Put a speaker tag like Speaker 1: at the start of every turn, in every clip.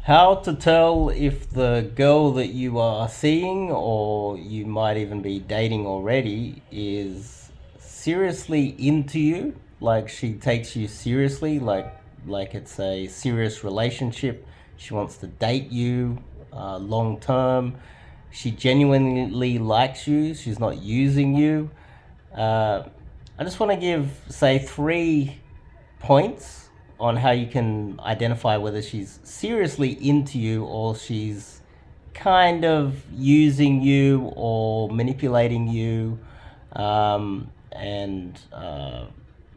Speaker 1: How to tell if the girl that you are seeing, or you might even be dating already, is seriously into you, like she takes you seriously, like it's a serious relationship. She wants to date you long term. She genuinely likes you. She's not using you. Uh, I just want to give, say, 3 points on how you can identify whether she's seriously into you or she's kind of using you or manipulating you, and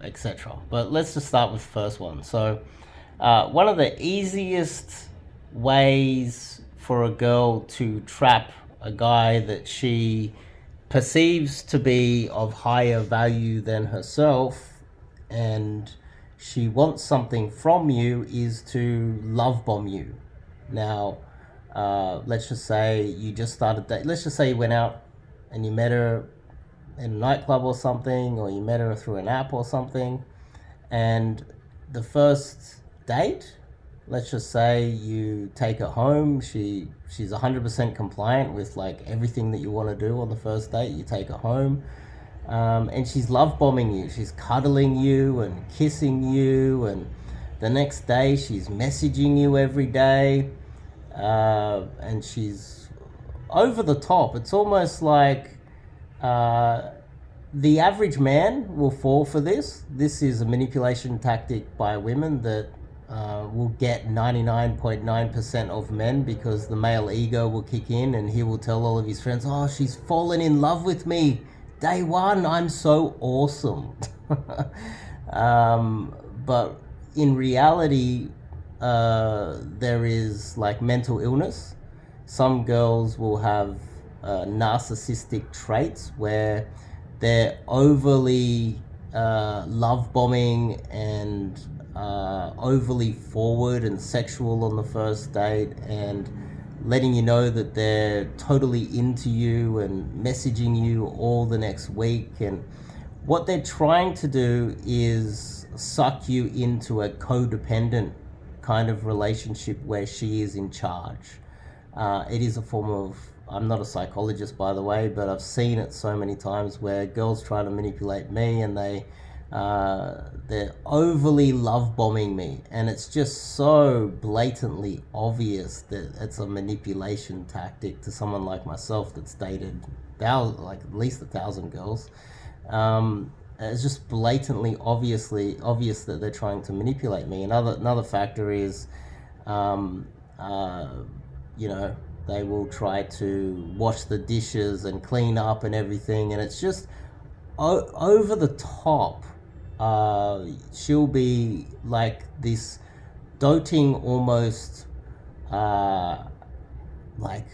Speaker 1: etc. But let's just start with the first one. So, one of the easiest ways for a girl to trap a guy that she perceives to be of higher value than herself, and she wants something from you, is to love bomb you. Now, let's just say you just started that. Let's just say you went out and you met her in a nightclub or something, or you met her through an app or something, and the first date, let's just say you take her home. She's 100% compliant with like everything that you want to do on the first date. You take her home, and she's love bombing you. She's cuddling you and kissing you, and the next day she's messaging you every day, and she's over the top. It's almost like uh, the average man will fall for this. This is a manipulation tactic by women that will get 99.9% of men, because the male ego will kick in and he will tell all of his friends, "Oh, she's fallen in love with me. Day one, I'm so awesome." But in reality, there is like mental illness. Some girls will have narcissistic traits where they're overly love bombing and overly forward and sexual on the first date, and letting you know that they're totally into you and messaging you all the next week. And what they're trying to do is suck you into a codependent kind of relationship where she is in charge. It is a form of, I'm not a psychologist, by the way, but I've seen it so many times where girls try to manipulate me, and they're overly love bombing me, and it's just so blatantly obvious that it's a manipulation tactic to someone like myself that's dated like at least 1,000 girls. It's just blatantly obvious that they're trying to manipulate me. Another factor is, um, uh, you know, they will try to wash the dishes and clean up and everything, and it's just over the top. She'll be like this doting, almost uh, like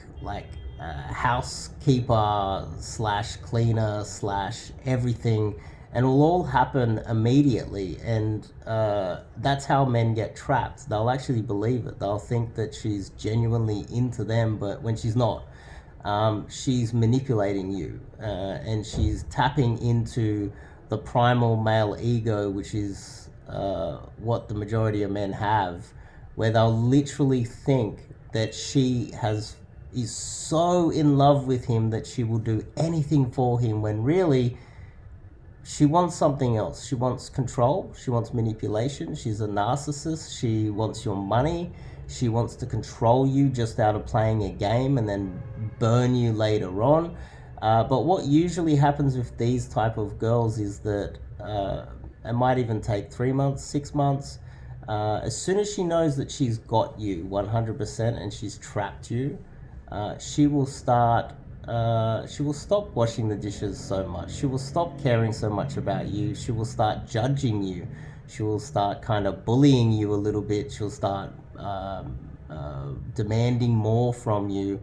Speaker 1: housekeeper slash cleaner slash everything, and it'll all happen immediately. And that's how men get trapped. They'll actually believe it. They'll think that she's genuinely into them, but when she's not, she's manipulating you, and she's tapping into the primal male ego, which is what the majority of men have, where they'll literally think that she is so in love with him that she will do anything for him, when really she wants something else. She wants control. She wants manipulation. She's a narcissist. She wants your money. She wants to control you just out of playing a game and then burn you later on. But what usually happens with these type of girls is that it might even take 3 months, 6 months. As soon as she knows that she's got you 100% and she's trapped you, she will start. She will stop washing the dishes so much. She will stop caring so much about you. She will start judging you. She will start kind of bullying you a little bit. She'll start demanding more from you.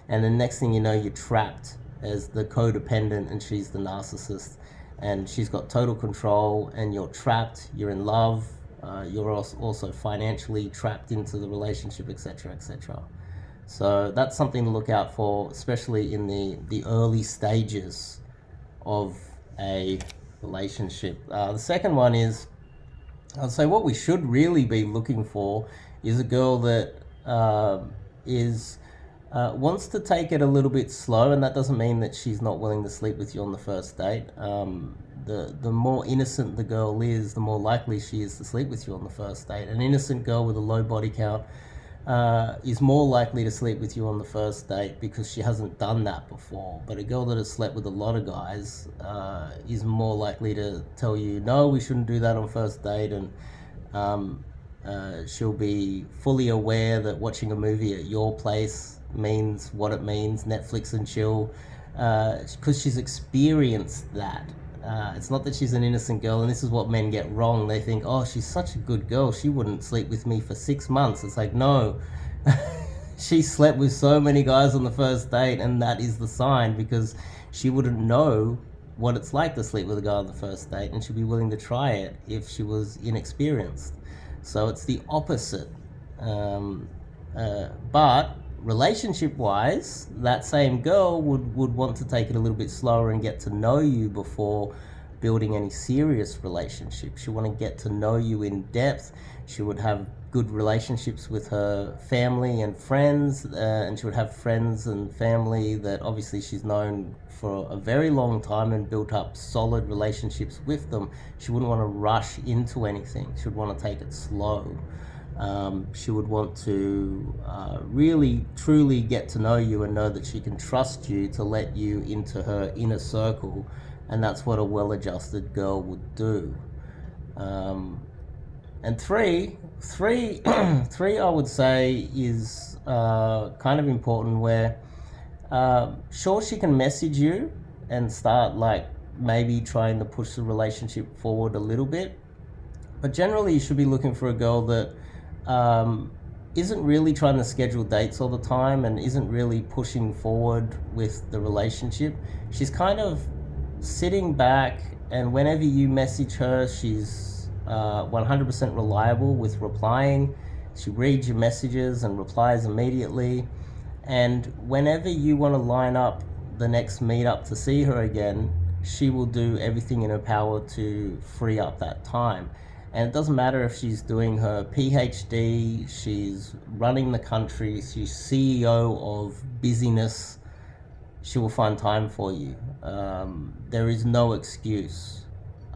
Speaker 1: And the next thing you know, you're trapped as the codependent, and she's the narcissist. And she's got total control, and you're trapped. You're in love. You're also financially trapped into the relationship, etc., etc. So that's something to look out for, especially in the early stages of a relationship. The second one is, I'd say what we should really be looking for is a girl that is wants to take it a little bit slow, and that doesn't mean that she's not willing to sleep with you on the first date. The more innocent the girl is, the more likely she is to sleep with you on the first date. An innocent girl with a low body count is more likely to sleep with you on the first date because she hasn't done that before. But a girl that has slept with a lot of guys is more likely to tell you, no, we shouldn't do that on first date, and she'll be fully aware that watching a movie at your place means what it means, Netflix and chill, because she's experienced that. It's not that she's an innocent girl, and this is what men get wrong. They think, oh, she's such a good girl, she wouldn't sleep with me for 6 months. It's like, no. She slept with so many guys on the first date, and that is the sign, because she wouldn't know what it's like to sleep with a guy on the first date, and she'd be willing to try it if she was inexperienced. So it's the opposite. But relationship-wise, that same girl would want to take it a little bit slower and get to know you before building any serious relationship. She want to get to know you in depth. She would have good relationships with her family and friends, and she would have friends and family that obviously she's known for a very long time and built up solid relationships with them. She wouldn't want to rush into anything. She would want to take it slow. She would want to really, truly get to know you and know that she can trust you to let you into her inner circle, and that's what a well-adjusted girl would do. And three, I would say is kind of important, where sure, she can message you and start like maybe trying to push the relationship forward a little bit, but generally you should be looking for a girl that isn't really trying to schedule dates all the time and isn't really pushing forward with the relationship. She's kind of sitting back, and whenever you message her, she's 100% reliable with replying. She reads your messages and replies immediately. And whenever you want to line up the next meetup to see her again, she will do everything in her power to free up that time. And it doesn't matter if she's doing her PhD, she's running the country, she's CEO of busyness, she will find time for you. There is no excuse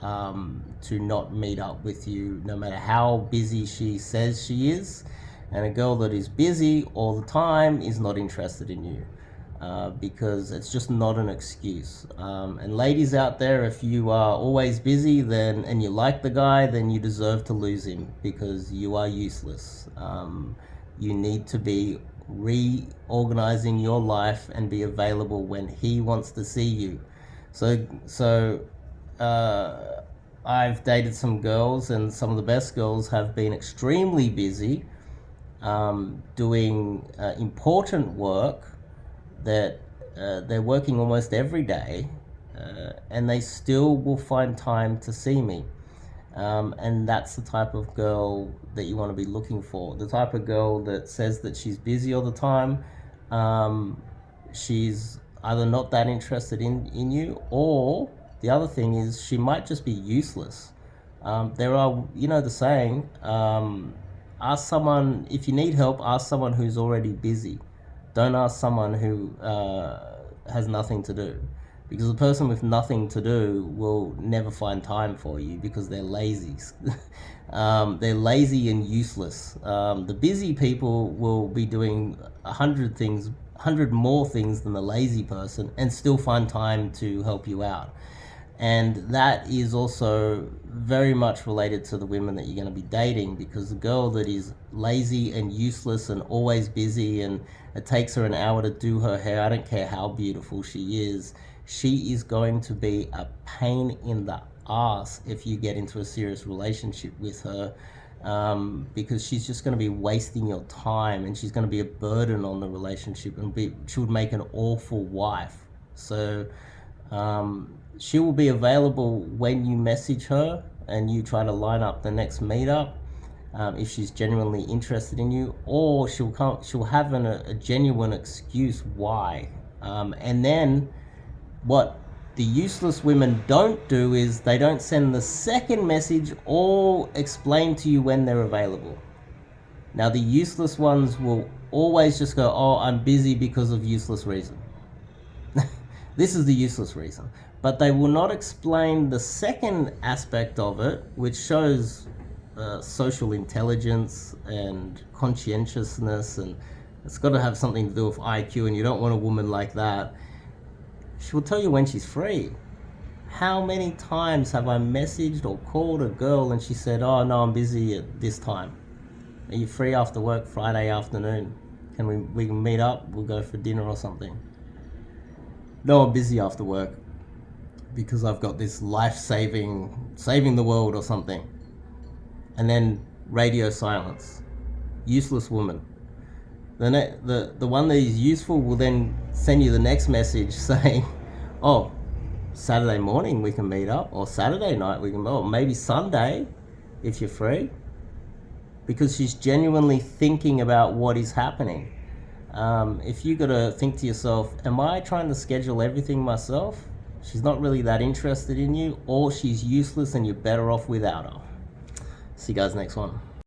Speaker 1: to not meet up with you, no matter how busy she says she is. And a girl that is busy all the time is not interested in you. Because it's just not an excuse. And ladies out there, if you are always busy and you like the guy, then you deserve to lose him, because you are useless. You need to be reorganizing your life and be available when he wants to see you. So I've dated some girls, and some of the best girls have been extremely busy doing important work that they're working almost every day, and they still will find time to see me. And that's the type of girl that you want to be looking for. The type of girl that says that she's busy all the time, she's either not that interested in you, or the other thing is she might just be useless. There are, the saying, ask someone, if you need help, ask someone who's already busy. Don't ask someone who has nothing to do, because the person with nothing to do will never find time for you, because they're lazy. They're lazy and useless. The busy people will be doing 100 more things than the lazy person, and still find time to help you out. And that is also very much related to the women that you're going to be dating, because the girl that is lazy and useless and always busy, and it takes her an hour to do her hair, I don't care how beautiful she is going to be a pain in the ass if you get into a serious relationship with her, because she's just going to be wasting your time, and she's going to be a burden on the relationship, and she would make an awful wife. So she will be available when you message her and you try to line up the next meetup, if she's genuinely interested in you, or she'll have a genuine excuse why. And then what the useless women don't do is they don't send the second message or explain to you when they're available. Now, the useless ones will always just go, oh, I'm busy because of useless reason. This is the useless reason. But they will not explain the second aspect of it, which shows social intelligence and conscientiousness, and it's got to have something to do with IQ, and you don't want a woman like that. She will tell you when she's free. How many times have I messaged or called a girl and she said, oh no, I'm busy at this time. Are you free after work Friday afternoon? We can meet up, we'll go for dinner or something. No, I'm busy after work because I've got this saving the world or something. And then radio silence. Useless woman. The one that is useful will then send you the next message saying, oh, Saturday morning we can meet up, or Saturday night we can, or maybe Sunday if you're free, because she's genuinely thinking about what is happening. If you got to think to yourself, am I trying to schedule everything myself? She's not really that interested in you, or she's useless and you're better off without her. See you guys next one.